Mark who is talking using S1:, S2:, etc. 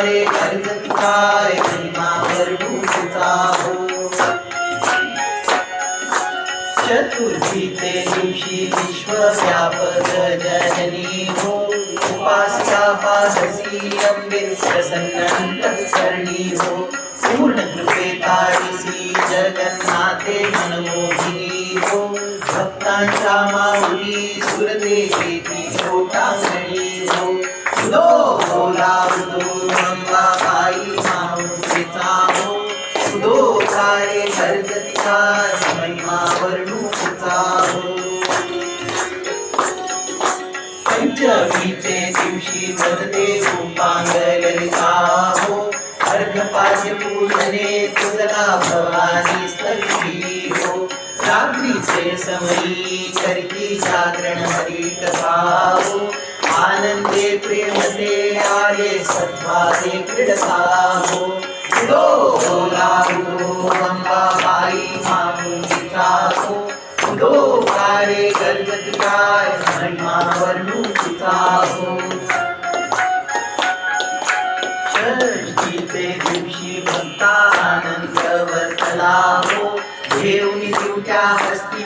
S1: रे कर्जती काय महिमा वर्णूचा हो. चतुर्थीचे दिवशी विश्वव्यापक जननी हो. उपासका पाहसी अंबे प्रसन्न अंतःकरणी हो. पूर्ण कृपे तारिसी जगन्नाथे मनमोहिनी हो. भक्तांच्या माऊली सुरदेवी लोटांगणी हो. उदो बोला उदो अंबाबाई माऊलीचा हो. उदो सारे कर्जतीचा महिमा वर्णूचा हो. पंचमीचे दिवशी वदते रूपांगललिता हो. अर्घपाद्य पूजने तुझला भवानी स्तवी हो. रात्रीचे समयी करती जागरण हरी कथा हो. आनंदे प्रेमते आले सद्भावे क्रीडता हो. उदो बोला उदो अंबाबाई माऊलीचा हो. उदो कारे गर्जती काय महिमा वर्णूचा हो. षष्ठीचे दिवशी भक्ता आनंद वर्तला हो. घेऊन दिवट्या हस्ती